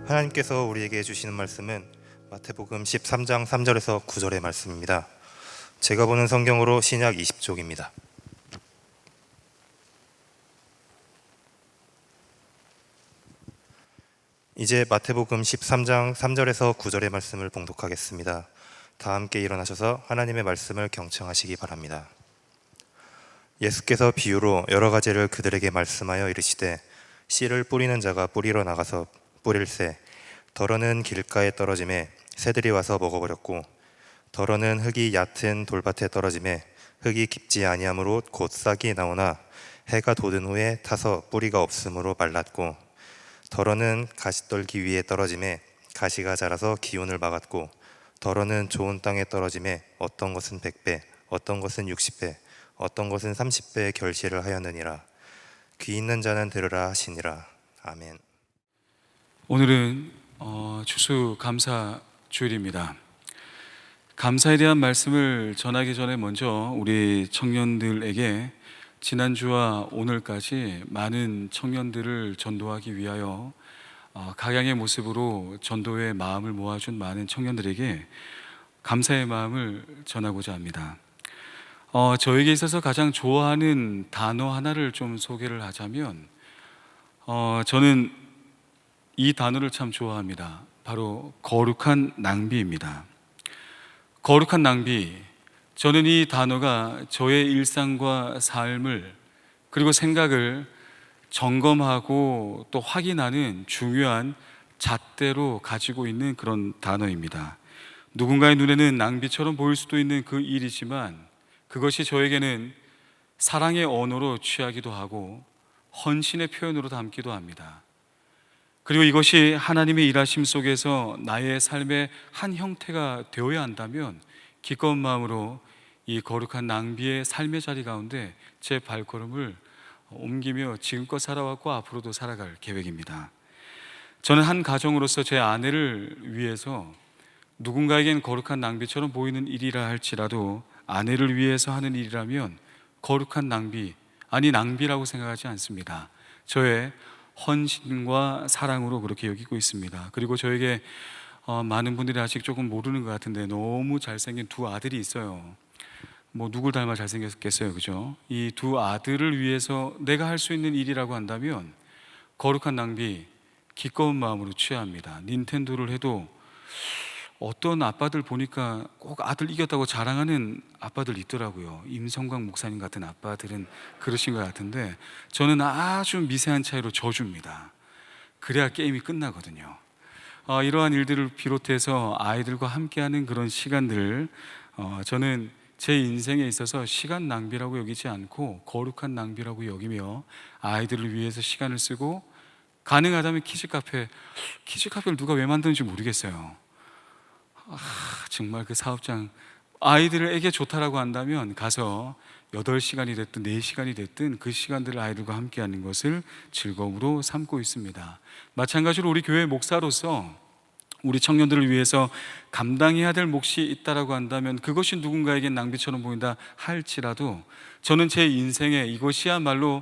하나님께서 우리에게 주시는 말씀은 마태복음 13장 3절에서 9절의 말씀입니다. 제가 보는 성경으로 신약 20쪽입니다. 이제 마태복음 13장 3절에서 9절의 말씀을 봉독하겠습니다. 다 함께 일어나셔서 하나님의 말씀을 경청하시기 바랍니다. 예수께서 비유로 여러 가지를 그들에게 말씀하여 이르시되, 씨를 뿌리는 자가 뿌리러 나가서 뿌릴새 덜어는 길가에 떨어짐에 새들이 와서 먹어버렸고, 덜어는 흙이 얕은 돌밭에 떨어짐에 흙이 깊지 아니하므로 곧 싹이 나오나 해가 돋은 후에 타서 뿌리가 없으므로 말랐고, 덜어는 가시떨기 위에 떨어짐에 가시가 자라서 기운을 막았고, 덜어는 좋은 땅에 떨어짐에 어떤 것은 100배, 어떤 것은 60배, 어떤 것은 30배의 결실을 하였느니라. 귀 있는 자는 들으라 하시니라. 아멘. 오늘은 추수감사 주일입니다. 감사에 대한 말씀을 전하기 전에 먼저 우리 청년들에게 지난주와 오늘까지 많은 청년들을 전도하기 위하여 각양의 모습으로 전도의 마음을 모아준 많은 청년들에게 감사의 마음을 전하고자 합니다. 저에게 있어서 가장 좋아하는 단어 하나를 좀 소개를 하자면, 저는 이 단어를 참 좋아합니다. 바로 거룩한 낭비입니다. 거룩한 낭비. 저는 이 단어가 저의 일상과 삶을, 그리고 생각을 점검하고 또 확인하는 중요한 잣대로 가지고 있는 그런 단어입니다. 누군가의 눈에는 낭비처럼 보일 수도 있는 그 일이지만, 그것이 저에게는 사랑의 언어로 취하기도 하고 헌신의 표현으로 담기도 합니다. 그리고 이것이 하나님의 일하심 속에서 나의 삶의 한 형태가 되어야 한다면 기꺼운 마음으로 이 거룩한 낭비의 삶의 자리 가운데 제 발걸음을 옮기며 지금껏 살아왔고 앞으로도 살아갈 계획입니다. 저는 한 가정으로서 제 아내를 위해서, 누군가에겐 거룩한 낭비처럼 보이는 일이라 할지라도 아내를 위해서 하는 일이라면 거룩한 낭비, 아니 낭비라고 생각하지 않습니다. 저의 헌신과 사랑으로 그렇게 여기고 있습니다. 그리고 저에게 많은 분들이 아직 조금 모르는 것 같은데 너무 잘생긴 두 아들이 있어요. 뭐 누굴 닮아 잘생겼겠어요, 그죠? 이 두 아들을 위해서 내가 할 수 있는 일이라고 한다면 거룩한 낭비, 기꺼운 마음으로 취합니다. 닌텐도를 해도 어떤 아빠들 보니까 꼭 아들 이겼다고 자랑하는 아빠들 있더라고요. 임성광 목사님 같은 아빠들은 그러신 것 같은데, 저는 아주 미세한 차이로 져줍니다. 그래야 게임이 끝나거든요. 이러한 일들을 비롯해서 아이들과 함께하는 그런 시간들, 저는 제 인생에 있어서 시간 낭비라고 여기지 않고 거룩한 낭비라고 여기며 아이들을 위해서 시간을 쓰고, 가능하다면 키즈카페를 누가 왜 만드는지 모르겠어요. 정말 그 사업장, 아이들에게 좋다라고 한다면 가서 8시간이 됐든 4시간이 됐든 그 시간들을 아이들과 함께 하는 것을 즐거움으로 삼고 있습니다. 마찬가지로 우리 교회 목사로서 우리 청년들을 위해서 감당해야 될 몫이 있다라고 한다면 그것이 누군가에겐 낭비처럼 보인다 할지라도 저는 제 인생에 이것이야말로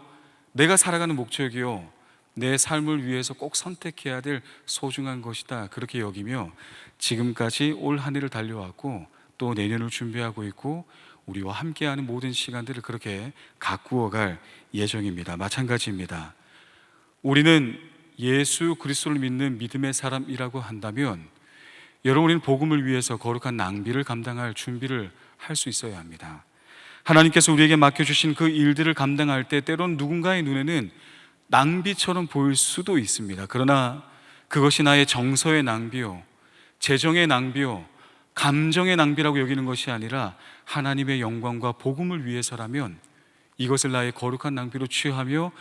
내가 살아가는 목적이요, 내 삶을 위해서 꼭 선택해야 될 소중한 것이다, 그렇게 여기며 지금까지 올 한 해를 달려왔고 또 내년을 준비하고 있고 우리와 함께하는 모든 시간들을 그렇게 가꾸어 갈 예정입니다. 마찬가지입니다. 우리는 예수 그리스도를 믿는 믿음의 사람이라고 한다면 여러분, 우리는 복음을 위해서 거룩한 낭비를 감당할 준비를 할 수 있어야 합니다. 하나님께서 우리에게 맡겨주신 그 일들을 감당할 때 때론 누군가의 눈에는 낭비처럼 보일 수도 있습니다. 그러나 그것이 나의 정서의 낭비요, 재정의 낭비요, 감정의 낭비라고 여기는 것이 아니라 하나님의 영광과 복음을 위해서라면 이것을 나의 거룩한 낭비로 취하며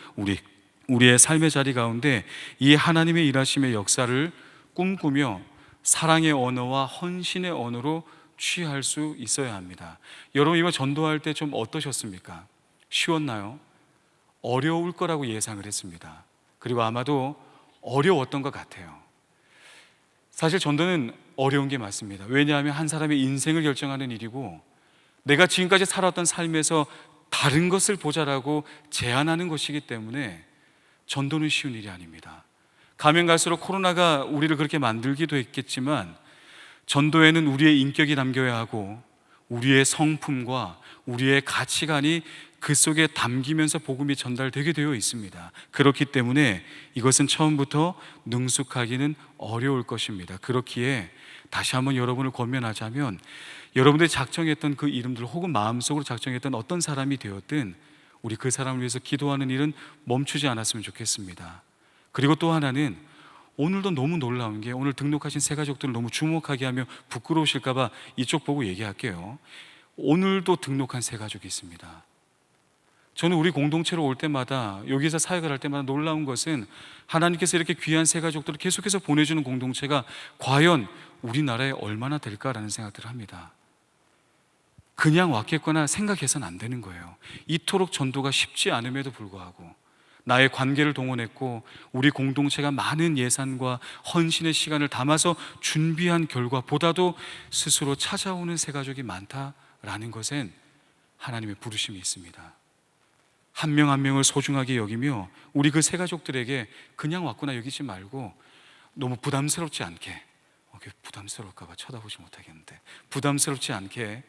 우리의 삶의 자리 가운데 이 하나님의 일하심의 역사를 꿈꾸며 사랑의 언어와 헌신의 언어로 취할 수 있어야 합니다. 여러분, 이번 전도할 때 좀 어떠셨습니까? 쉬웠나요? 어려울 거라고 예상을 했습니다. 그리고 아마도 어려웠던 것 같아요. 사실 전도는 어려운 게 맞습니다. 왜냐하면 한 사람의 인생을 결정하는 일이고 내가 지금까지 살아왔던 삶에서 다른 것을 보자라고 제안하는 것이기 때문에 전도는 쉬운 일이 아닙니다. 가면 갈수록 코로나가 우리를 그렇게 만들기도 했겠지만 전도에는 우리의 인격이 담겨야 하고 우리의 성품과 우리의 가치관이 그 속에 담기면서 복음이 전달되게 되어 있습니다. 그렇기 때문에 이것은 처음부터 능숙하기는 어려울 것입니다. 그렇기에 다시 한번 여러분을 권면하자면, 여러분들이 작정했던 그 이름들 혹은 마음속으로 작정했던 어떤 사람이 되었든 우리 그 사람을 위해서 기도하는 일은 멈추지 않았으면 좋겠습니다. 그리고 또 하나는, 오늘도 너무 놀라운 게, 오늘 등록하신 새 가족들을 너무 주목하게 하며 부끄러우실까 봐 이쪽 보고 얘기할게요. 오늘도 등록한 새 가족이 있습니다. 저는 우리 공동체로 올 때마다, 여기서 사역을 할 때마다 놀라운 것은, 하나님께서 이렇게 귀한 새 가족들을 계속해서 보내주는 공동체가 과연 우리나라에 얼마나 될까라는 생각들을 합니다. 그냥 왔겠거나 생각해서는 안 되는 거예요. 이토록 전도가 쉽지 않음에도 불구하고 나의 관계를 동원했고 우리 공동체가 많은 예산과 헌신의 시간을 담아서 준비한 결과보다도 스스로 찾아오는 새 가족이 많다라는 것엔 하나님의 부르심이 있습니다. 한 명 한 명을 소중하게 여기며 우리 그 새 가족들에게 그냥 왔구나 여기지 말고, 너무 부담스럽지 않게, 부담스러울까 봐 쳐다보지 못하겠는데, 부담스럽지 않게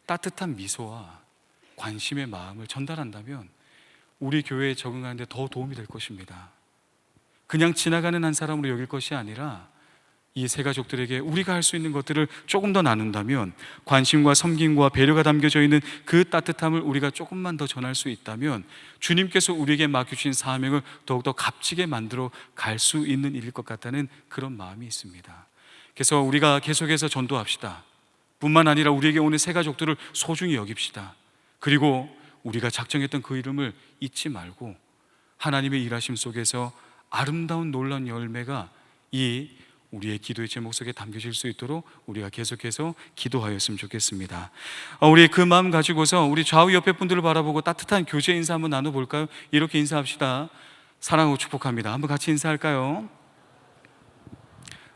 따뜻한 미소와 관심의 마음을 전달한다면 우리 교회에 적응하는 데 더 도움이 될 것입니다. 그냥 지나가는 한 사람으로 여길 것이 아니라 이 새 가족들에게 우리가 할 수 있는 것들을 조금 더 나눈다면, 관심과 섬김과 배려가 담겨져 있는 그 따뜻함을 우리가 조금만 더 전할 수 있다면 주님께서 우리에게 맡겨주신 사명을 더욱더 값지게 만들어 갈 수 있는 일일 것 같다는 그런 마음이 있습니다. 그래서 우리가 계속해서 전도합시다. 뿐만 아니라 우리에게 오는 새 가족들을 소중히 여깁시다. 그리고 우리가 작정했던 그 이름을 잊지 말고 하나님의 일하심 속에서 아름다운 놀라운 열매가 이 우리의 기도의 제목 속에 담겨질 수 있도록 우리가 계속해서 기도하였으면 좋겠습니다. 우리 그 마음 가지고서 우리 좌우 옆에 분들을 바라보고 따뜻한 교제 인사 한번 나눠볼까요? 이렇게 인사합시다. 사랑하고 축복합니다. 한번 같이 인사할까요?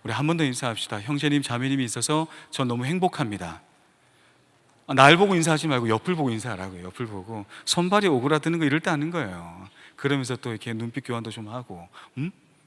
우리 한 번 더 인사합시다. 형제님 자매님이 있어서 전 너무 행복합니다. 날 보고 인사하지 말고 옆을 보고 인사하라고요. 옆을 보고 손발이 오그라드는 거 이럴 때 하는 거예요. 그러면서 또 이렇게 눈빛 교환도 좀 하고,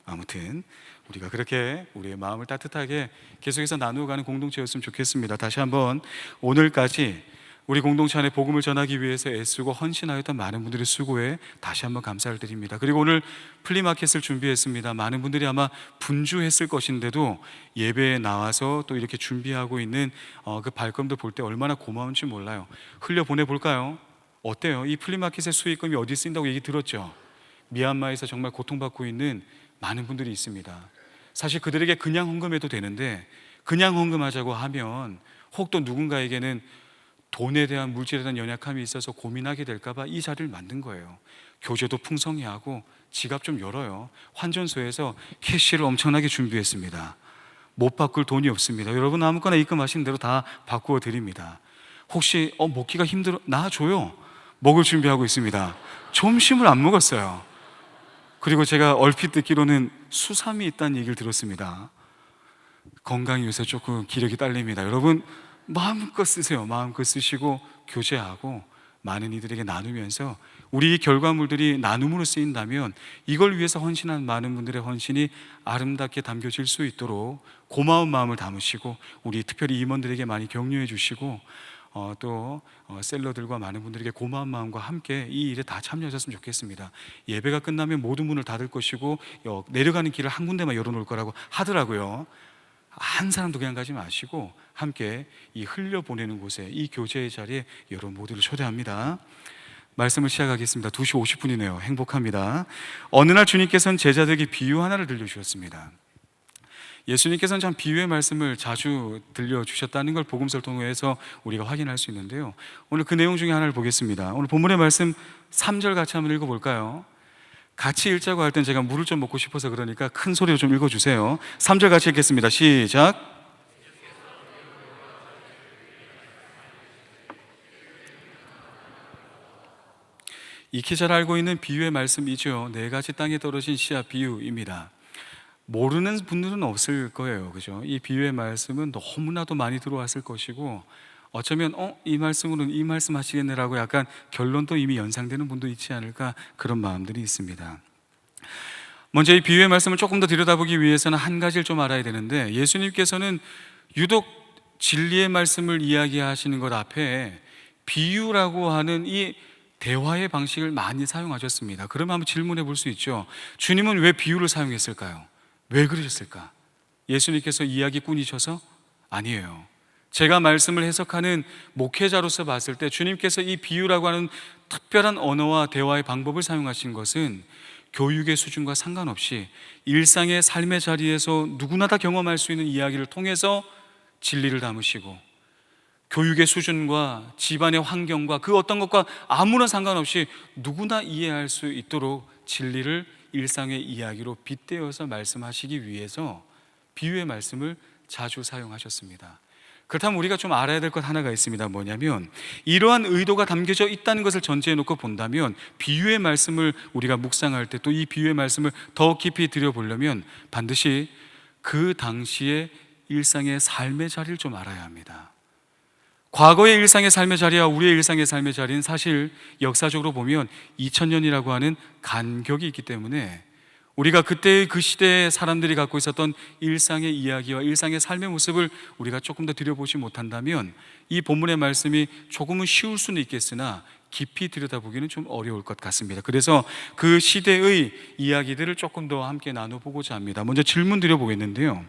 아무튼 우리가 그렇게 우리의 마음을 따뜻하게 계속해서 나누어 가는 공동체였으면 좋겠습니다. 다시 한번 오늘까지 우리 공동체 안에 복음을 전하기 위해서 애쓰고 헌신하였던 많은 분들의 수고에 다시 한번 감사를 드립니다. 그리고 오늘 플리마켓을 준비했습니다. 많은 분들이 아마 분주했을 것인데도 예배에 나와서 또 이렇게 준비하고 있는 그 발걸음도 볼 때 얼마나 고마운지 몰라요. 흘려 보내볼까요? 어때요? 이 플리마켓의 수익금이 어디 쓰인다고 얘기 들었죠? 미얀마에서 정말 고통받고 있는 많은 분들이 있습니다. 사실 그들에게 그냥 헌금해도 되는데, 그냥 헌금하자고 하면 혹 또 누군가에게는 돈에 대한, 물질에 대한 연약함이 있어서 고민하게 될까 봐 이 자리를 만든 거예요. 교재도 풍성히 하고 지갑 좀 열어요. 환전소에서 캐시를 엄청나게 준비했습니다. 못 바꿀 돈이 없습니다. 여러분 아무거나 입금하신 대로 다 바꾸어 드립니다. 혹시 먹기가 힘들어? 나 줘요. 먹을 준비하고 있습니다. 점심을 안 먹었어요. 그리고 제가 얼핏 듣기로는 수삼이 있다는 얘기를 들었습니다. 건강이 요새 조금 기력이 딸립니다. 여러분 마음껏 쓰세요. 마음껏 쓰시고 교제하고 많은 이들에게 나누면서 우리 결과물들이 나눔으로 쓰인다면 이걸 위해서 헌신한 많은 분들의 헌신이 아름답게 담겨질 수 있도록 고마운 마음을 담으시고, 우리 특별히 임원들에게 많이 격려해 주시고 또 셀러들과 많은 분들에게 고마운 마음과 함께 이 일에 다 참여하셨으면 좋겠습니다. 예배가 끝나면 모든 문을 닫을 것이고 내려가는 길을 한 군데만 열어놓을 거라고 하더라고요. 한 사람도 그냥 가지 마시고 함께 이 흘려보내는 곳에, 이 교제의 자리에 여러분 모두를 초대합니다. 말씀을 시작하겠습니다. 2시 50분이네요. 행복합니다. 어느 날 주님께서는 제자들에게 비유 하나를 들려주셨습니다. 예수님께서는 참 비유의 말씀을 자주 들려주셨다는 걸 복음서를 통해서 우리가 확인할 수 있는데요, 오늘 그 내용 중에 하나를 보겠습니다. 오늘 본문의 말씀 3절 같이 한번 읽어볼까요? 같이 읽자고 할 땐 제가 물을 좀 먹고 싶어서 그러니까 큰 소리로 좀 읽어주세요. 3절 같이 읽겠습니다. 시작. 익히 잘 알고 있는 비유의 말씀이죠. 4가지 땅에 떨어진 씨앗 비유입니다. 모르는 분들은 없을 거예요, 그죠? 이 비유의 말씀은 너무나도 많이 들어왔을 것이고, 어쩌면 이 말씀으로는 이 말씀 하시겠네라고 약간 결론도 이미 연상되는 분도 있지 않을까, 그런 마음들이 있습니다. 먼저 이 비유의 말씀을 조금 더 들여다보기 위해서는 한 가지를 좀 알아야 되는데, 예수님께서는 유독 진리의 말씀을 이야기하시는 것 앞에 비유라고 하는 이 대화의 방식을 많이 사용하셨습니다. 그러면 한번 질문해 볼 수 있죠. 주님은 왜 비유를 사용했을까요? 왜 그러셨을까? 예수님께서 이야기꾼이셔서? 아니에요. 제가 말씀을 해석하는 목회자로서 봤을 때 주님께서 이 비유라고 하는 특별한 언어와 대화의 방법을 사용하신 것은 교육의 수준과 상관없이 일상의 삶의 자리에서 누구나 다 경험할 수 있는 이야기를 통해서 진리를 담으시고, 교육의 수준과 집안의 환경과 그 어떤 것과 아무런 상관없이 누구나 이해할 수 있도록 진리를 일상의 이야기로 빗대어서 말씀하시기 위해서 비유의 말씀을 자주 사용하셨습니다. 그렇다면 우리가 좀 알아야 될 것 하나가 있습니다. 뭐냐면, 이러한 의도가 담겨져 있다는 것을 전제해 놓고 본다면 비유의 말씀을 우리가 묵상할 때, 또 이 비유의 말씀을 더 깊이 들여보려면 반드시 그 당시의 일상의 삶의 자리를 좀 알아야 합니다. 과거의 일상의 삶의 자리와 우리의 일상의 삶의 자리는 사실 역사적으로 보면 2000년이라고 하는 간격이 있기 때문에 우리가 그때의 그 시대의 사람들이 갖고 있었던 일상의 이야기와 일상의 삶의 모습을 우리가 조금 더 들여보지 못한다면 이 본문의 말씀이 조금은 쉬울 수는 있겠으나 깊이 들여다보기는 좀 어려울 것 같습니다. 그래서 그 시대의 이야기들을 조금 더 함께 나눠보고자 합니다. 먼저 질문 드려보겠는데요.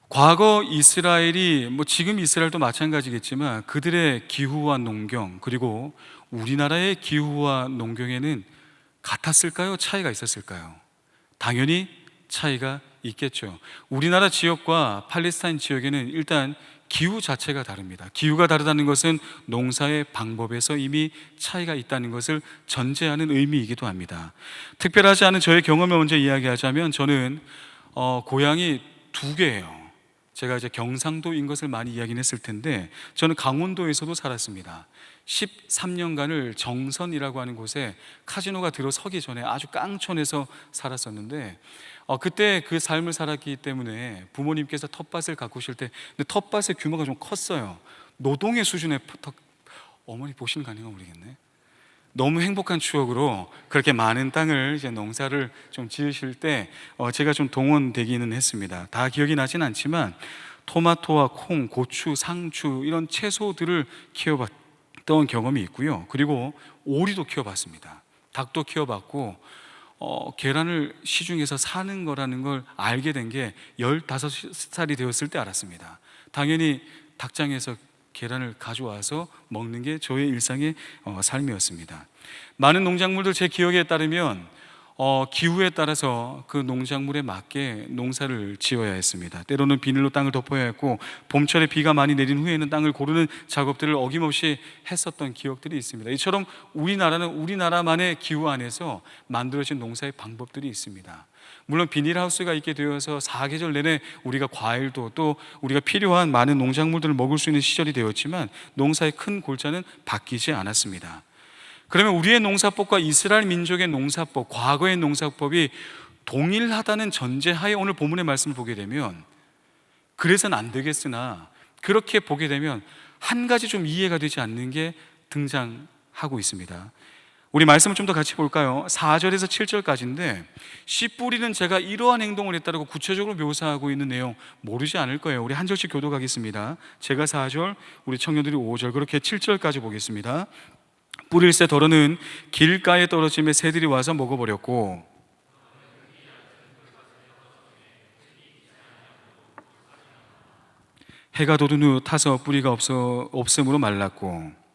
과거 이스라엘이, 지금 이스라엘도 마찬가지겠지만 그들의 기후와 농경, 그리고 우리나라의 기후와 농경에는 같았을까요? 차이가 있었을까요? 당연히 차이가 있겠죠. 우리나라 지역과 팔레스타인 지역에는 일단 기후 자체가 다릅니다. 기후가 다르다는 것은 농사의 방법에서 이미 차이가 있다는 것을 전제하는 의미이기도 합니다. 특별하지 않은 저의 경험을 먼저 이야기하자면, 저는 고향이 두 개예요. 제가 이제 경상도인 것을 많이 이야기는 했을 텐데, 저는 강원도에서도 살았습니다. 13년간을 정선이라고 하는 곳에 카지노가 들어서기 전에 아주 깡촌에서 살았었는데, 그때 그 삶을 살았기 때문에 부모님께서 텃밭을 가꾸실 때, 근데 텃밭의 규모가 좀 컸어요. 노동의 수준의 어머니 보시는 거 아닌가 모르겠네. 너무 행복한 추억으로 그렇게 많은 땅을 이제 농사를 좀 지으실 때 제가 좀 동원되기는 했습니다. 다 기억이 나진 않지만 토마토와 콩, 고추, 상추 이런 채소들을 키워봤던 경험이 있고요. 그리고 오리도 키워봤습니다. 닭도 키워봤고, 계란을 시중에서 사는 거라는 걸 알게 된 게 15살이 되었을 때 알았습니다. 당연히 닭장에서 계란을 가져와서 먹는 게 저의 일상의 삶이었습니다. 많은 농작물들 제 기억에 따르면 기후에 따라서 그 농작물에 맞게 농사를 지어야 했습니다. 때로는 비닐로 땅을 덮어야 했고, 봄철에 비가 많이 내린 후에는 땅을 고르는 작업들을 어김없이 했었던 기억들이 있습니다. 이처럼 우리나라는 우리나라만의 기후 안에서 만들어진 농사의 방법들이 있습니다. 물론 비닐하우스가 있게 되어서 사계절 내내 우리가 과일도, 또 우리가 필요한 많은 농작물들을 먹을 수 있는 시절이 되었지만 농사의 큰 골자는 바뀌지 않았습니다. 그러면 우리의 농사법과 이스라엘 민족의 농사법, 과거의 농사법이 동일하다는 전제하에 오늘 본문의 말씀을 보게 되면, 그래서는 안 되겠으나 그렇게 보게 되면 한 가지 좀 이해가 되지 않는 게 등장하고 있습니다. 우리 말씀을 좀 더 같이 볼까요? 4절에서 7절까지인데, 씨 뿌리는 제가 이러한 행동을 했다고 구체적으로 묘사하고 있는 내용 모르지 않을 거예요. 우리 한 절씩 교독하겠습니다. 제가 4절, 우리 청년들이 5절, 그렇게 7절까지 보겠습니다. 뿌릴새 덜어는 길가에 떨어짐에 새들이 와서 먹어버렸고, 해가 돋은 후 타서 뿌리가 없음으로 말랐고,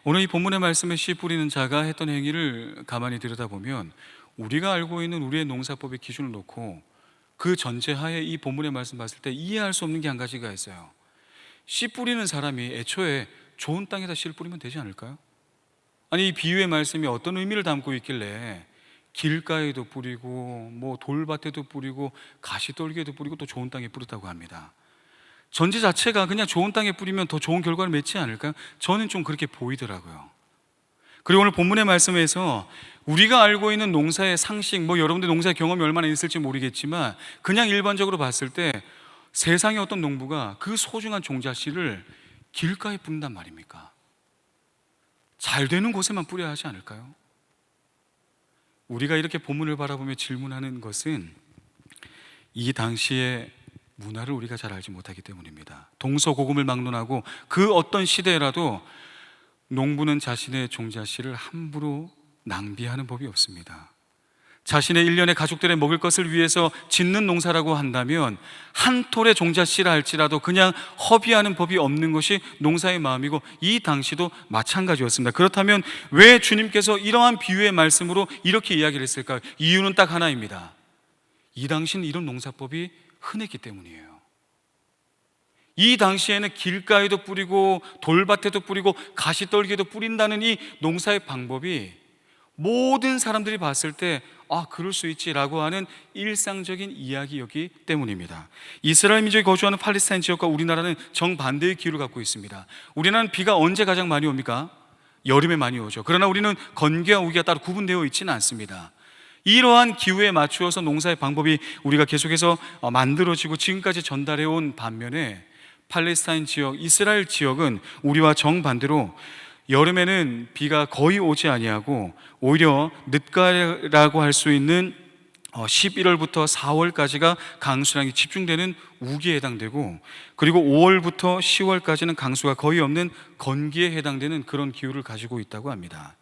오늘 이 본문의 말씀에 씨 뿌리는 자가 했던 행위를 가만히 들여다보면 우리가 알고 있는 우리의 농사법의 기준을 놓고 그 전제하에 이 본문의 말씀 봤을 때 이해할 수 없는 게 한 가지가 있어요. 씨 뿌리는 사람이 애초에 좋은 땅에다 씨를 뿌리면 되지 않을까요? 아니, 이 비유의 말씀이 어떤 의미를 담고 있길래 길가에도 뿌리고 돌밭에도 뿌리고 가시떨기에도 뿌리고 또 좋은 땅에 뿌렸다고 합니다. 전제 자체가 그냥 좋은 땅에 뿌리면 더 좋은 결과를 맺지 않을까요? 저는 좀 그렇게 보이더라고요. 그리고 오늘 본문의 말씀에서 우리가 알고 있는 농사의 상식, 여러분들 농사의 경험이 얼마나 있을지 모르겠지만 그냥 일반적으로 봤을 때 세상의 어떤 농부가 그 소중한 종자씨를 길가에 뿌린단 말입니까? 잘 되는 곳에만 뿌려야 하지 않을까요? 우리가 이렇게 본문을 바라보며 질문하는 것은 이 당시의 문화를 우리가 잘 알지 못하기 때문입니다. 동서고금을 막론하고 그 어떤 시대라도 농부는 자신의 종자씨를 함부로 낭비하는 법이 없습니다. 자신의 일년의 가족들의 먹을 것을 위해서 짓는 농사라고 한다면 한 톨의 종자씨라 할지라도 그냥 허비하는 법이 없는 것이 농사의 마음이고 이 당시도 마찬가지였습니다. 그렇다면 왜 주님께서 이러한 비유의 말씀으로 이렇게 이야기를 했을까요? 이유는 딱 하나입니다. 이 당시는 이런 농사법이 흔했기 때문이에요. 이 당시에는 길가에도 뿌리고 돌밭에도 뿌리고 가시떨기에도 뿌린다는 이 농사의 방법이 모든 사람들이 봤을 때 그럴 수 있지라고 하는 일상적인 이야기였기 때문입니다. 이스라엘 민족이 거주하는 팔레스타인 지역과 우리나라는 정반대의 기후를 갖고 있습니다. 우리나라는 비가 언제 가장 많이 옵니까? 여름에 많이 오죠. 그러나 우리는 건기와 우기가 따로 구분되어 있지는 않습니다. 이러한 기후에 맞추어서 농사의 방법이 우리가 계속해서 만들어지고 지금까지 전달해 온 반면에 팔레스타인 지역, 이스라엘 지역은 우리와 정반대로 여름에는 비가 거의 오지 아니하고 오히려 늦가을이라고 할 수 있는 11월부터 4월까지가 강수량이 집중되는 우기에 해당되고, 그리고 5월부터 10월까지는 강수가 거의 없는 건기에 해당되는 그런 기후를 가지고 있다고 합니다.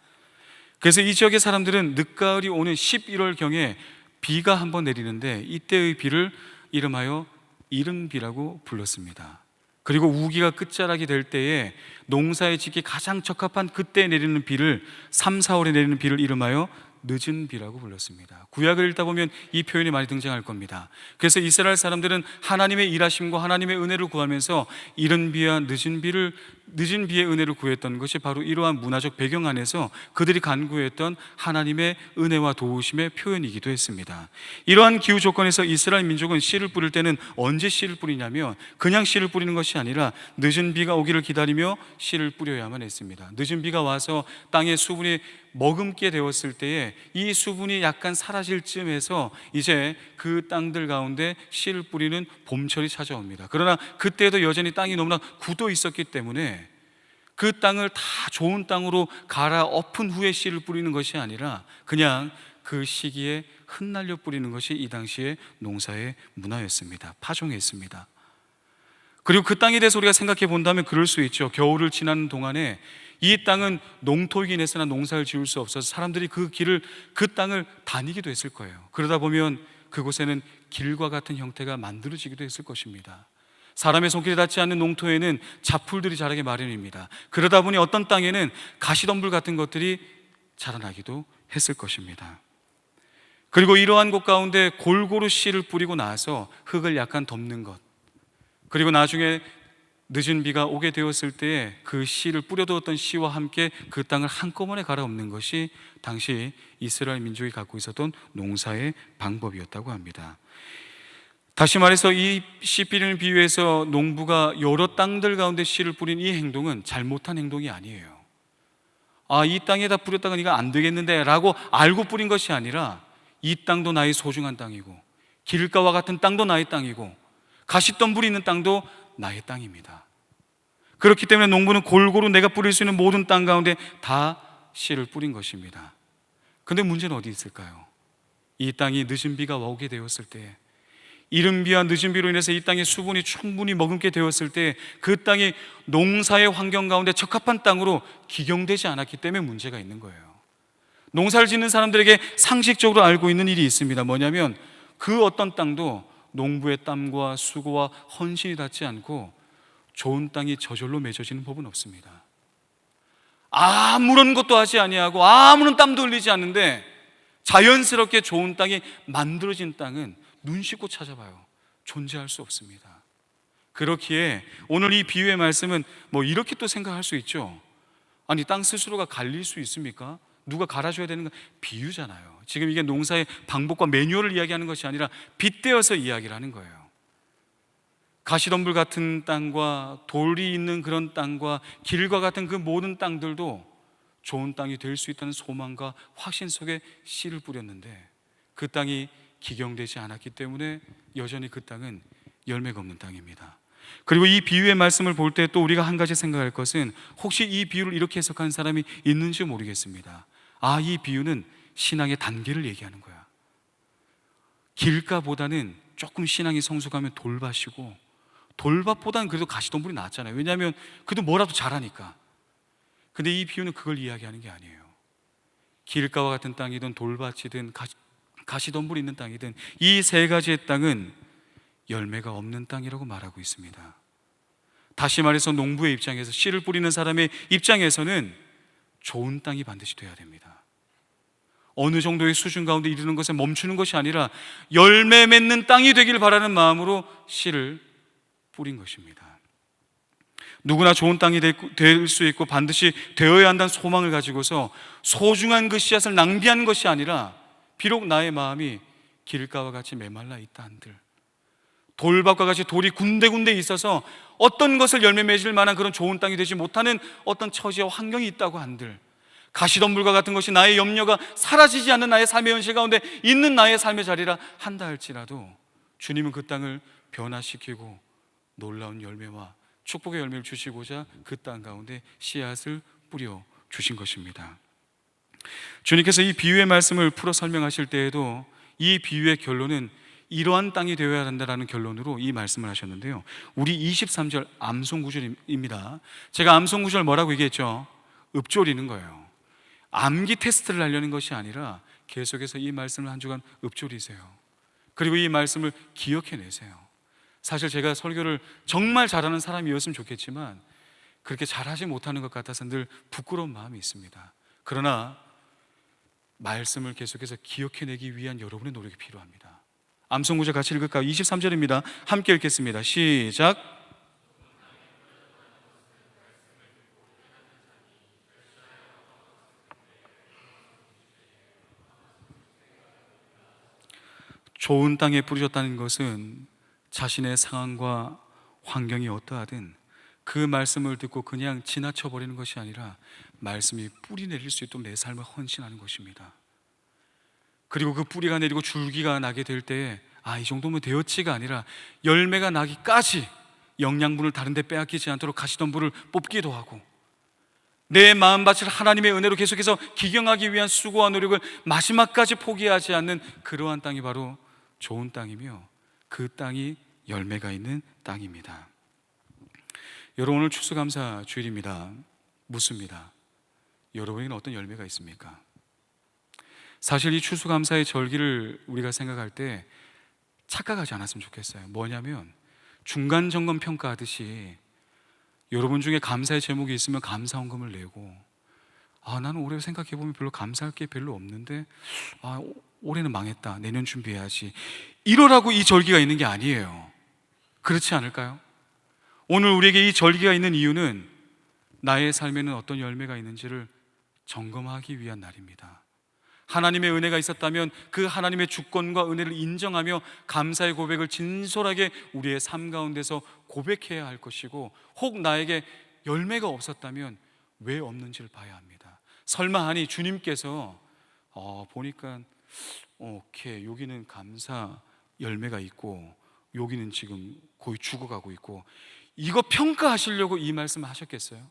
그래서 이 지역의 사람들은 늦가을이 오는 11월경에 비가 한번 내리는데 이때의 비를 이름하여 이른비라고 불렀습니다. 그리고 우기가 끝자락이 될 때에 농사에 짓기 가장 적합한 그때 내리는 비를 3, 4월에 내리는 비를 이름하여 늦은 비라고 불렀습니다. 구약을 읽다 보면 이 표현이 많이 등장할 겁니다. 그래서 이스라엘 사람들은 하나님의 일하심과 하나님의 은혜를 구하면서 이른 비와 늦은 비의 은혜를 구했던 것이 바로 이러한 문화적 배경 안에서 그들이 간구했던 하나님의 은혜와 도우심의 표현이기도 했습니다. 이러한 기후 조건에서 이스라엘 민족은 씨를 뿌릴 때는 언제 씨를 뿌리냐면 그냥 씨를 뿌리는 것이 아니라 늦은 비가 오기를 기다리며 씨를 뿌려야만 했습니다. 늦은 비가 와서 땅의 수분이 머금게 되었을 때에 이 수분이 약간 사라질 쯤에서 이제 그 땅들 가운데 씨를 뿌리는 봄철이 찾아옵니다. 그러나 그때도 여전히 땅이 너무나 굳어 있었기 때문에 그 땅을 다 좋은 땅으로 갈아엎은 후에 씨를 뿌리는 것이 아니라 그냥 그 시기에 흩날려 뿌리는 것이 이 당시의 농사의 문화였습니다. 파종했습니다. 그리고 그 땅에 대해서 우리가 생각해 본다면 그럴 수 있죠. 겨울을 지나는 동안에 이 땅은 농토이긴 했으나 농사를 지을 수 없어서 사람들이 그 땅을 다니기도 했을 거예요. 그러다 보면 그곳에는 길과 같은 형태가 만들어지기도 했을 것입니다. 사람의 손길이 닿지 않는 농토에는 잡풀들이 자라기 마련입니다. 그러다 보니 어떤 땅에는 가시덤불 같은 것들이 자라나기도 했을 것입니다. 그리고 이러한 곳 가운데 골고루 씨를 뿌리고 나서 흙을 약간 덮는 것, 그리고 나중에 늦은 비가 오게 되었을 때에 그 씨를 뿌려두었던 씨와 함께 그 땅을 한꺼번에 갈아엎는 것이 당시 이스라엘 민족이 갖고 있었던 농사의 방법이었다고 합니다. 다시 말해서 이 씨 뿌리는 비유에서 농부가 여러 땅들 가운데 씨를 뿌린 이 행동은 잘못한 행동이 아니에요. 이 땅에다 뿌렸다가 이거 안 되겠는데 라고 알고 뿌린 것이 아니라 이 땅도 나의 소중한 땅이고 길가와 같은 땅도 나의 땅이고 가시덤불이 있는 땅도 나의 땅입니다. 그렇기 때문에 농부는 골고루 내가 뿌릴 수 있는 모든 땅 가운데 다 씨를 뿌린 것입니다. 그런데 문제는 어디 있을까요? 이 땅이 늦은 비가 오게 되었을 때, 이른 비와 늦은 비로 인해서 이 땅에 수분이 충분히 머금게 되었을 때 그 땅이 농사의 환경 가운데 적합한 땅으로 기경되지 않았기 때문에 문제가 있는 거예요. 농사를 짓는 사람들에게 상식적으로 알고 있는 일이 있습니다. 뭐냐면 그 어떤 땅도 농부의 땀과 수고와 헌신이 닿지 않고 좋은 땅이 저절로 맺어지는 법은 없습니다. 아무런 것도 하지 아니하고 아무런 땀도 흘리지 않는데 자연스럽게 좋은 땅이 만들어진 땅은 눈 씻고 찾아봐요. 존재할 수 없습니다. 그렇기에 오늘 이 비유의 말씀은 이렇게 또 생각할 수 있죠. 아니, 땅 스스로가 갈릴 수 있습니까? 누가 갈아줘야 되는 건 비유잖아요. 지금 이게 농사의 방법과 매뉴얼을 이야기하는 것이 아니라 빗대어서 이야기를 하는 거예요. 가시덤불 같은 땅과 돌이 있는 그런 땅과 길과 같은 그 모든 땅들도 좋은 땅이 될 수 있다는 소망과 확신 속에 씨를 뿌렸는데 그 땅이 기경되지 않았기 때문에 여전히 그 땅은 열매가 없는 땅입니다. 그리고 이 비유의 말씀을 볼 때 또 우리가 한 가지 생각할 것은, 혹시 이 비유를 이렇게 해석하는 사람이 있는지 모르겠습니다. 아, 이 비유는 신앙의 단계를 얘기하는 거야. 길가보다는 조금 신앙이 성숙하면 돌밭이고, 돌밭보다는 그래도 가시덤불이 낫잖아요. 왜냐하면 그래도 뭐라도 잘하니까. 근데 이 비유는 그걸 이야기하는 게 아니에요. 길가와 같은 땅이든 돌밭이든 가시덤불이 있는 땅이든 이 세 가지의 땅은 열매가 없는 땅이라고 말하고 있습니다. 다시 말해서 농부의 입장에서, 씨를 뿌리는 사람의 입장에서는 좋은 땅이 반드시 돼야 됩니다. 어느 정도의 수준 가운데 이르는 것에 멈추는 것이 아니라 열매 맺는 땅이 되길 바라는 마음으로 씨를 뿌린 것입니다. 누구나 좋은 땅이 될 수 있고 반드시 되어야 한다는 소망을 가지고서 소중한 그 씨앗을 낭비하는 것이 아니라, 비록 나의 마음이 길가와 같이 메말라 있다 한들, 돌밭과 같이 돌이 군데군데 있어서 어떤 것을 열매 맺을 만한 그런 좋은 땅이 되지 못하는 어떤 처지와 환경이 있다고 한들, 가시덤불과 같은 것이 나의 염려가 사라지지 않는 나의 삶의 현실 가운데 있는 나의 삶의 자리라 한다 할지라도, 주님은 그 땅을 변화시키고 놀라운 열매와 축복의 열매를 주시고자 그 땅 가운데 씨앗을 뿌려 주신 것입니다. 주님께서 이 비유의 말씀을 풀어 설명하실 때에도 이 비유의 결론은 이러한 땅이 되어야 한다라는 결론으로 이 말씀을 하셨는데요, 우리 23절 암송 구절입니다. 제가 암송 구절 뭐라고 얘기했죠? 읊조리는 거예요. 암기 테스트를 하려는 것이 아니라 계속해서 이 말씀을 한 주간 읊조리세요. 그리고 이 말씀을 기억해내세요. 사실 제가 설교를 정말 잘하는 사람이었으면 좋겠지만 그렇게 잘하지 못하는 것 같아서 늘 부끄러운 마음이 있습니다. 그러나 말씀을 계속해서 기억해내기 위한 여러분의 노력이 필요합니다. 암송구절 같이 읽을까요? 23절입니다. 함께 읽겠습니다. 시작. 좋은 땅에 뿌리셨다는 것은 자신의 상황과 환경이 어떠하든 그 말씀을 듣고 그냥 지나쳐 버리는 것이 아니라 말씀이 뿌리 내릴 수 있도록 내 삶을 헌신하는 것입니다. 그리고 그 뿌리가 내리고 줄기가 나게 될 때에 이 정도면 되었지가 아니라 열매가 나기까지 영양분을 다른 데 빼앗기지 않도록 가시덤불을 뽑기도 하고, 내 마음밭을 하나님의 은혜로 계속해서 기경하기 위한 수고와 노력을 마지막까지 포기하지 않는 그러한 땅이 바로 좋은 땅이며, 그 땅이 열매가 있는 땅입니다. 여러분, 오늘 추수감사 주일입니다. 묻습니다. 여러분에게는 어떤 열매가 있습니까? 사실 이 추수감사의 절기를 우리가 생각할 때 착각하지 않았으면 좋겠어요. 뭐냐면 중간 점검 평가하듯이 여러분 중에 감사의 제목이 있으면 감사헌금을 내고, 나는 올해 생각해보면 별로 감사할 게 별로 없는데 올해는 망했다, 내년 준비해야지, 이러라고 이 절기가 있는 게 아니에요. 그렇지 않을까요? 오늘 우리에게 이 절기가 있는 이유는 나의 삶에는 어떤 열매가 있는지를 점검하기 위한 날입니다. 하나님의 은혜가 있었다면 그 하나님의 주권과 은혜를 인정하며 감사의 고백을 진솔하게 우리의 삶 가운데서 고백해야 할 것이고, 혹 나에게 열매가 없었다면 왜 없는지를 봐야 합니다. 설마 하니 주님께서 보니까 오케이, 여기는 감사 열매가 있고 여기는 지금 거의 죽어가고 있고, 이거 평가하시려고 이 말씀을 하셨겠어요?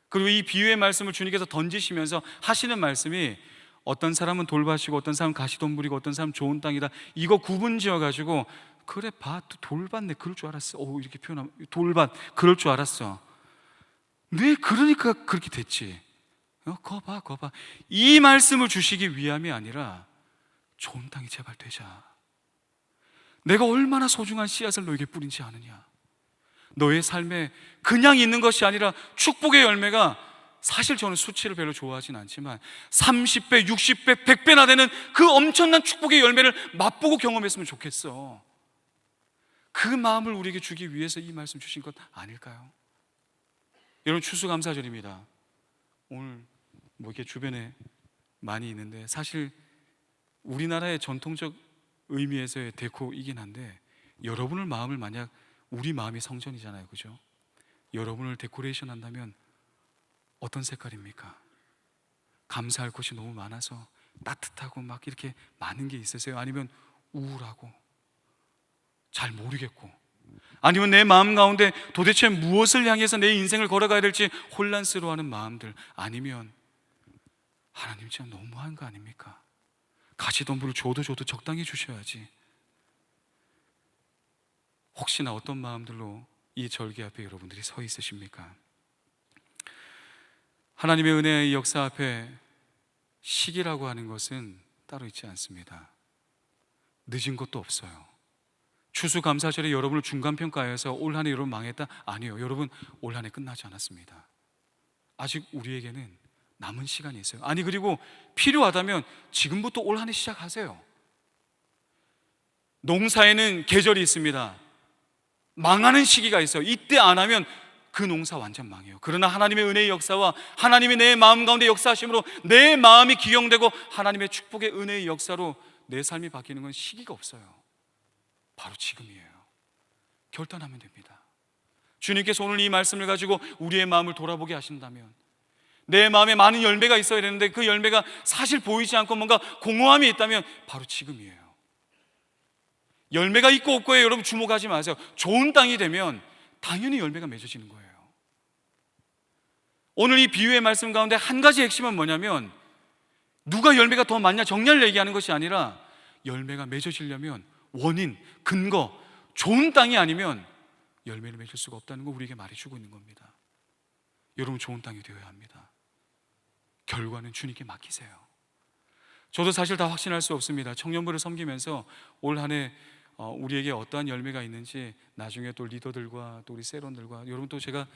그리고 이 비유의 말씀을 주님께서 던지시면서 하시는 말씀이, 어떤 사람은 돌밭이고 어떤 사람은 가시덤불이고 어떤 사람은 좋은 땅이다, 이거 구분 지어가지고 그래 돌밭네 그럴 줄 알았어, 이렇게 표현하면 돌밭 그럴 줄 알았어, 네 그러니까 그렇게 됐지, 거봐 이 말씀을 주시기 위함이 아니라 좋은 땅이 제발 되자, 내가 얼마나 소중한 씨앗을 너에게 뿌린지 아느냐, 너의 삶에 그냥 있는 것이 아니라 축복의 열매가, 사실 저는 수치를 별로 좋아하진 않지만 30배, 60배, 100배나 되는 그 엄청난 축복의 열매를 맛보고 경험했으면 좋겠어. 그 마음을 우리에게 주기 위해서 이 말씀 주신 것 아닐까요? 여러분, 추수감사절입니다. 오늘 이렇게 주변에 많이 있는데, 사실 우리나라의 전통적 의미에서의 데코이긴 한데, 여러분의 마음을 만약, 우리 마음이 성전이잖아요, 그죠? 여러분을 데코레이션 한다면 어떤 색깔입니까? 감사할 것이 너무 많아서 따뜻하고 막 이렇게 많은 게 있으세요? 아니면 우울하고 잘 모르겠고 아니면 내 마음 가운데 도대체 무엇을 향해서 내 인생을 걸어가야 될지 혼란스러워하는 마음들, 아니면 하나님 진짜 너무한 거 아닙니까? 가시덤불을 줘도 적당히 주셔야지. 혹시나 어떤 마음들로 이 절기 앞에 여러분들이 서 있으십니까? 하나님의 은혜의 역사 앞에 시기라고 하는 것은 따로 있지 않습니다. 늦은 것도 없어요. 추수감사절에 여러분을 중간평가해서 올 한 해 여러분 망했다? 아니요, 여러분 올 한 해 끝나지 않았습니다. 아직 우리에게는 남은 시간이 있어요. 아니, 그리고 필요하다면 지금부터 올 한 해 시작하세요. 농사에는 계절이 있습니다. 망하는 시기가 있어요. 이때 안 하면 그 농사 완전 망해요. 그러나 하나님의 은혜의 역사와 하나님의 내 마음 가운데 역사하심으로 내 마음이 기용되고 하나님의 축복의 은혜의 역사로 내 삶이 바뀌는 건 시기가 없어요. 바로 지금이에요. 결단하면 됩니다. 주님께서 오늘 이 말씀을 가지고 우리의 마음을 돌아보게 하신다면, 내 마음에 많은 열매가 있어야 되는데 그 열매가 사실 보이지 않고 뭔가 공허함이 있다면 바로 지금이에요. 열매가 있고 없고에 여러분 주목하지 마세요. 좋은 땅이 되면 당연히 열매가 맺어지는 거예요. 오늘 이 비유의 말씀 가운데 한 가지 핵심은 뭐냐면, 누가 열매가 더 많냐 정렬을 얘기하는 것이 아니라 열매가 맺어지려면 원인, 근거, 좋은 땅이 아니면 열매를 맺을 수가 없다는 거 우리에게 말해주고 있는 겁니다. 여러분 좋은 땅이 되어야 합니다. 결과는 주님께 맡기세요. 저도 사실 다 확신할 수 없습니다. 청년부를 섬기면서 올 한 해 우리에게 어떠한 열매가 있는지 나중에 또 리더들과 또 우리 세론들과 여러분 또 제가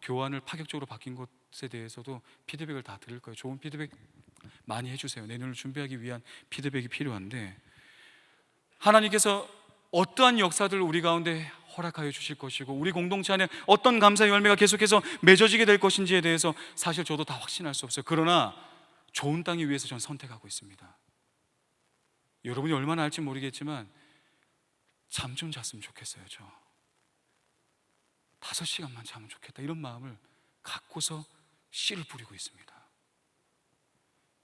교환을 파격적으로 바뀐 것에 대해서도 피드백을 다 드릴 거예요. 좋은 피드백 많이 해주세요. 내년을 준비하기 위한 피드백이 필요한데, 하나님께서 어떠한 역사들을 우리 가운데 허락하여 주실 것이고 우리 공동체 안에 어떤 감사의 열매가 계속해서 맺어지게 될 것인지에 대해서 사실 저도 다 확신할 수 없어요. 그러나 좋은 땅이 위해서 전 선택하고 있습니다. 여러분이 얼마나 알지 모르겠지만 잠 좀 잤으면 좋겠어요. 저 5시간만 자면 좋겠다, 이런 마음을 갖고서 씨를 뿌리고 있습니다.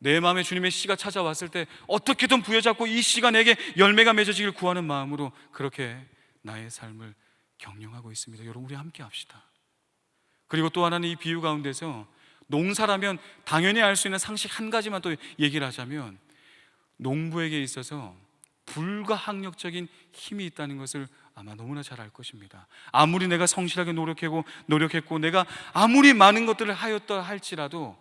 내 마음에 주님의 씨가 찾아왔을 때 어떻게든 부여잡고 이 씨가 내게 열매가 맺어지길 구하는 마음으로 그렇게 나의 삶을 경영하고 있습니다. 여러분 우리 함께 합시다. 그리고 또 하나는 이 비유 가운데서 농사라면 당연히 알 수 있는 상식 한 가지만 또 얘기를 하자면, 농부에게 있어서 불가항력적인 힘이 있다는 것을 아마 너무나 잘 알 것입니다. 아무리 내가 성실하게 노력했고 내가 아무리 많은 것들을 하였다 할지라도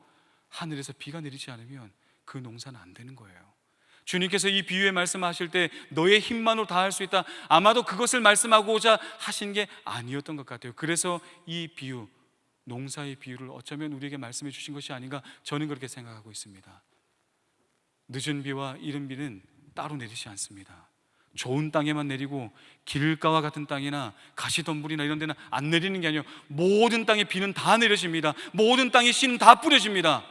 하늘에서 비가 내리지 않으면 그 농사는 안 되는 거예요. 주님께서 이 비유의 말씀하실 때 너의 힘만으로 다 할 수 있다, 아마도 그것을 말씀하고자 하신 게 아니었던 것 같아요. 그래서 이 비유, 농사의 비유를 어쩌면 우리에게 말씀해 주신 것이 아닌가, 저는 그렇게 생각하고 있습니다. 늦은 비와 이른 비는 따로 내리지 않습니다. 좋은 땅에만 내리고 길가와 같은 땅이나 가시덤불이나 이런 데는 안 내리는 게 아니에요. 모든 땅에 비는 다 내려집니다. 모든 땅에 씨는 다 뿌려집니다.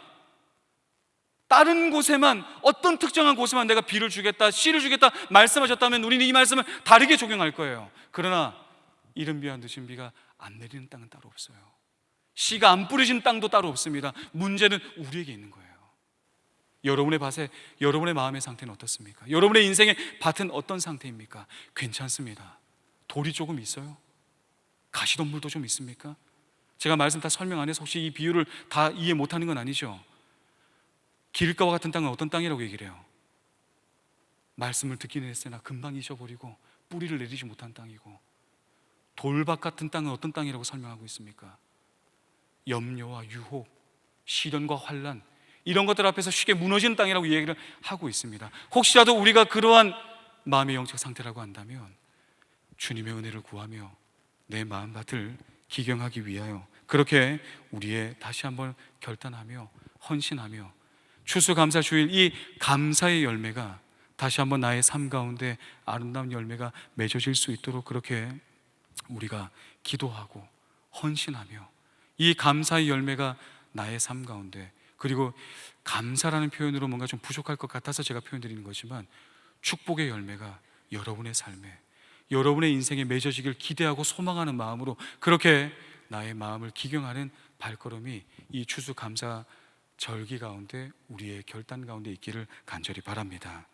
다른 곳에만, 어떤 특정한 곳에만 내가 비를 주겠다, 씨를 주겠다 말씀하셨다면 우리는 이 말씀을 다르게 적용할 거예요. 그러나 이른 비와 늦은 비가 안 내리는 땅은 따로 없어요. 씨가 안 뿌려진 땅도 따로 없습니다. 문제는 우리에게 있는 거예요. 여러분의 밭에, 여러분의 마음의 상태는 어떻습니까? 여러분의 인생의 밭은 어떤 상태입니까? 괜찮습니다. 돌이 조금 있어요? 가시덤불도 좀 있습니까? 제가 말씀 다 설명 안 해서 혹시 이 비유를 다 이해 못하는 건 아니죠? 길가와 같은 땅은 어떤 땅이라고 얘기를 해요? 말씀을 듣기는 했으나 금방 잊어버리고 뿌리를 내리지 못한 땅이고, 돌밭 같은 땅은 어떤 땅이라고 설명하고 있습니까? 염려와 유혹, 시련과 환난, 이런 것들 앞에서 쉽게 무너지는 땅이라고 얘기를 하고 있습니다. 혹시라도 우리가 그러한 마음의 영적 상태라고 한다면 주님의 은혜를 구하며 내 마음밭을 기경하기 위하여 그렇게 우리의 다시 한번 결단하며 헌신하며 추수감사 주일 이 감사의 열매가 다시 한번 나의 삶 가운데 아름다운 열매가 맺어질 수 있도록 그렇게 우리가 기도하고 헌신하며 이 감사의 열매가 나의 삶 가운데, 그리고 감사라는 표현으로 뭔가 좀 부족할 것 같아서 제가 표현드리는 거지만 축복의 열매가 여러분의 삶에, 여러분의 인생에 맺어지길 기대하고 소망하는 마음으로 그렇게 나의 마음을 기경하는 발걸음이 이 추수감사 절기 가운데 우리의 결단 가운데 있기를 간절히 바랍니다.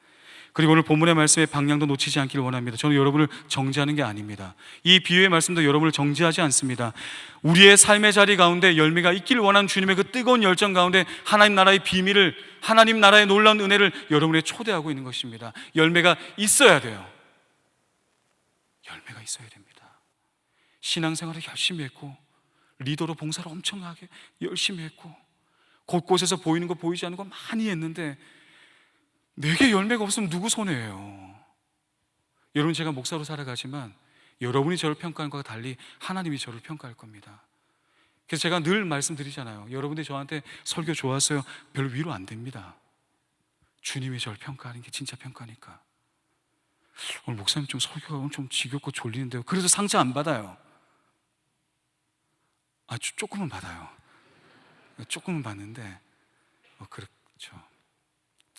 그리고 오늘 본문의 말씀의 방향도 놓치지 않기를 원합니다. 저는 여러분을 정죄하는 게 아닙니다. 이 비유의 말씀도 여러분을 정죄하지 않습니다. 우리의 삶의 자리 가운데 열매가 있기를 원하는 주님의 그 뜨거운 열정 가운데 하나님 나라의 비밀을, 하나님 나라의 놀라운 은혜를 여러분에 초대하고 있는 것입니다. 열매가 있어야 돼요. 열매가 있어야 됩니다. 신앙생활을 열심히 했고, 리더로 봉사를 엄청나게 열심히 했고, 곳곳에서 보이는 거 보이지 않는 거 많이 했는데 내게 열매가 없으면 누구 손해예요? 여러분, 제가 목사로 살아가지만 여러분이 저를 평가하는 것과 달리 하나님이 저를 평가할 겁니다. 그래서 제가 늘 말씀드리잖아요. 여러분들이 저한테 설교 좋았어요, 별로 위로 안 됩니다. 주님이 저를 평가하는 게 진짜 평가니까. 오늘 목사님 좀 설교가 오늘 좀 지겹고 졸리는데요. 그래도 상처 안 받아요. 조금은 받아요. 조금은 받는데 그렇죠.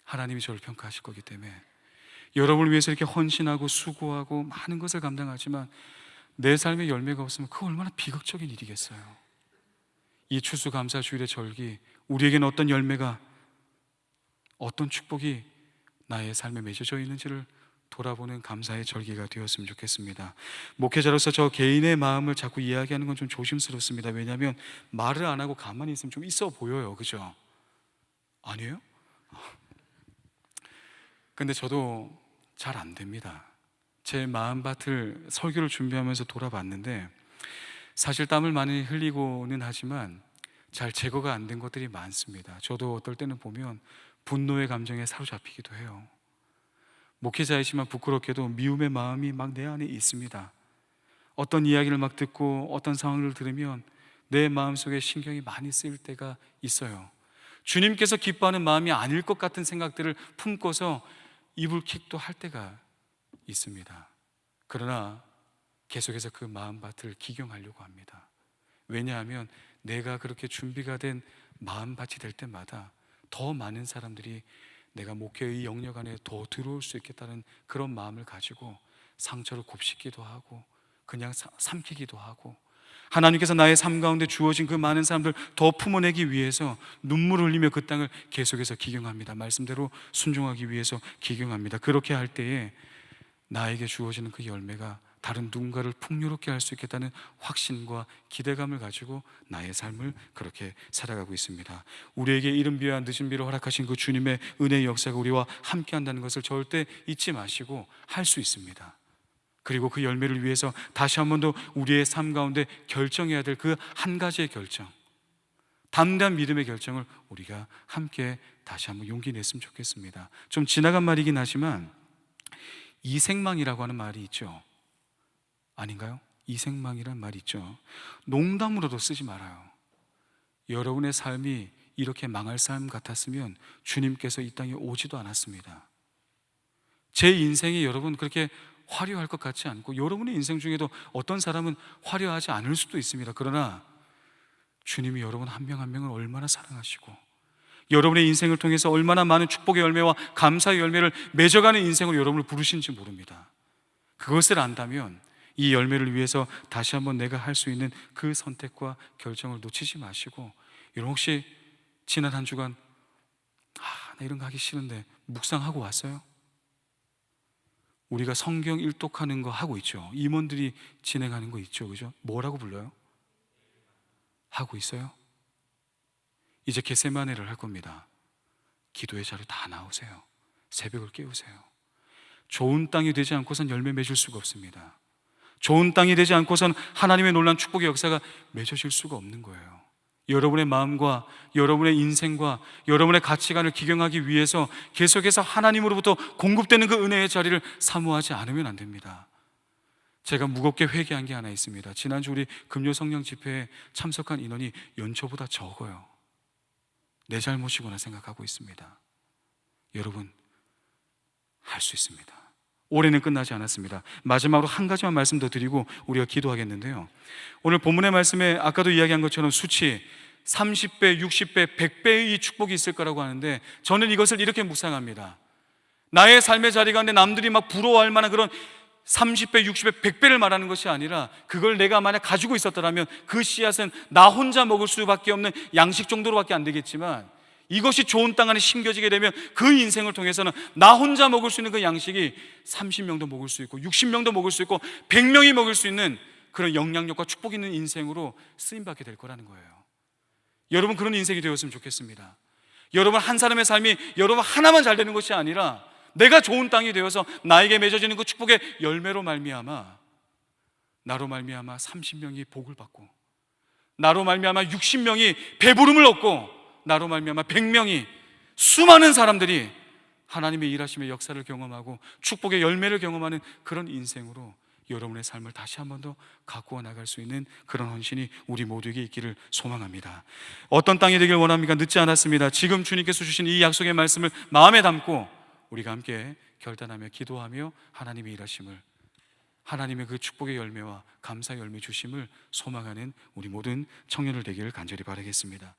하나님이 저를 평가하실 거기 때문에 여러분을 위해서 이렇게 헌신하고 수고하고 많은 것을 감당하지만 내 삶에 열매가 없으면 그 얼마나 비극적인 일이겠어요. 이 추수감사주일의 절기, 우리에게는 어떤 열매가, 어떤 축복이 나의 삶에 맺어져 있는지를 돌아보는 감사의 절기가 되었으면 좋겠습니다. 목회자로서 저 개인의 마음을 자꾸 이야기하는 건 좀 조심스럽습니다. 왜냐하면 말을 안 하고 가만히 있으면 좀 있어 보여요. 그죠? 아니에요? 근데 저도 잘 안 됩니다. 제 마음밭을 설교를 준비하면서 돌아봤는데 사실 땀을 많이 흘리고는 하지만 잘 제거가 안 된 것들이 많습니다. 저도 어떨 때는 보면 분노의 감정에 사로잡히기도 해요. 목회자이지만 부끄럽게도 미움의 마음이 막 내 안에 있습니다. 어떤 이야기를 막 듣고 어떤 상황을 들으면 내 마음속에 신경이 많이 쓰일 때가 있어요. 주님께서 기뻐하는 마음이 아닐 것 같은 생각들을 품고서 이불킥도 할 때가 있습니다. 그러나 계속해서 그 마음밭을 기경하려고 합니다. 왜냐하면 내가 그렇게 준비가 된 마음밭이 될 때마다 더 많은 사람들이 내가 목회의 영역 안에 더 들어올 수 있겠다는 그런 마음을 가지고 상처를 곱씹기도 하고 그냥 삼키기도 하고, 하나님께서 나의 삶 가운데 주어진 그 많은 사람들 더 품어내기 위해서 눈물을 흘리며 그 땅을 계속해서 기경합니다. 말씀대로 순종하기 위해서 기경합니다. 그렇게 할 때에 나에게 주어지는 그 열매가 다른 누군가를 풍요롭게 할 수 있겠다는 확신과 기대감을 가지고 나의 삶을 그렇게 살아가고 있습니다. 우리에게 이른 비와 늦은 비를 허락하신 그 주님의 은혜의 역사가 우리와 함께 한다는 것을 절대 잊지 마시고 할 수 있습니다. 그리고 그 열매를 위해서 다시 한 번 더 우리의 삶 가운데 결정해야 될 그 한 가지의 결정, 담대한 믿음의 결정을 우리가 함께 다시 한번 용기 냈으면 좋겠습니다. 좀 지나간 말이긴 하지만 이생망이라고 하는 말이 있죠. 아닌가요? 이생망이란 말이 있죠. 농담으로도 쓰지 말아요. 여러분의 삶이 이렇게 망할 삶 같았으면 주님께서 이 땅에 오지도 않았습니다. 제 인생이 여러분 그렇게 화려할 것 같지 않고, 여러분의 인생 중에도 어떤 사람은 화려하지 않을 수도 있습니다. 그러나 주님이 여러분 한 명 한 명을 얼마나 사랑하시고 여러분의 인생을 통해서 얼마나 많은 축복의 열매와 감사의 열매를 맺어가는 인생으로 여러분을 부르신지 모릅니다. 그것을 안다면 이 열매를 위해서 다시 한번 내가 할 수 있는 그 선택과 결정을 놓치지 마시고, 여러분 혹시 지난 한 주간 나 이런 거 하기 싫은데 묵상하고 왔어요? 우리가 성경 일독하는 거 하고 있죠. 임원들이 진행하는 거 있죠. 그죠? 뭐라고 불러요? 하고 있어요? 이제 겟세마네를 할 겁니다. 기도의 자리 다 나오세요. 새벽을 깨우세요. 좋은 땅이 되지 않고선 열매 맺을 수가 없습니다. 좋은 땅이 되지 않고선 하나님의 놀라운 축복의 역사가 맺어질 수가 없는 거예요. 여러분의 마음과 여러분의 인생과 여러분의 가치관을 기경하기 위해서 계속해서 하나님으로부터 공급되는 그 은혜의 자리를 사모하지 않으면 안 됩니다. 제가 무겁게 회개한 게 하나 있습니다. 지난주 우리 금요 성령 집회에 참석한 인원이 연초보다 적어요. 내 잘못이구나 생각하고 있습니다. 여러분, 할 수 있습니다. 올해는 끝나지 않았습니다. 마지막으로 한 가지만 말씀 더 드리고 우리가 기도하겠는데요, 오늘 본문의 말씀에 아까도 이야기한 것처럼 수치 30배, 60배, 100배의 축복이 있을 거라고 하는데, 저는 이것을 이렇게 묵상합니다. 나의 삶의 자리 가운데 남들이 막 부러워할 만한 그런 30배, 60배, 100배를 말하는 것이 아니라, 그걸 내가 만약 가지고 있었더라면 그 씨앗은 나 혼자 먹을 수밖에 없는 양식 정도로밖에 안 되겠지만, 이것이 좋은 땅 안에 심겨지게 되면 그 인생을 통해서는 나 혼자 먹을 수 있는 그 양식이 30명도 먹을 수 있고 60명도 먹을 수 있고 100명이 먹을 수 있는 그런 영향력과 축복 있는 인생으로 쓰임받게 될 거라는 거예요. 여러분, 그런 인생이 되었으면 좋겠습니다. 여러분, 한 사람의 삶이 여러분 하나만 잘 되는 것이 아니라 내가 좋은 땅이 되어서 나에게 맺어지는 그 축복의 열매로 말미암아 나로 말미암아 30명이 복을 받고, 나로 말미암아 60명이 배부름을 얻고, 나로 말미암아 100명이, 수많은 사람들이 하나님의 일하심의 역사를 경험하고 축복의 열매를 경험하는 그런 인생으로 여러분의 삶을 다시 한 번 더 가꾸어 나갈 수 있는 그런 헌신이 우리 모두에게 있기를 소망합니다. 어떤 땅이 되길 원합니까? 늦지 않았습니다. 지금 주님께서 주신 이 약속의 말씀을 마음에 담고 우리가 함께 결단하며 기도하며 하나님의 일하심을, 하나님의 그 축복의 열매와 감사의 열매 주심을 소망하는 우리 모든 청년들 되기를 간절히 바라겠습니다.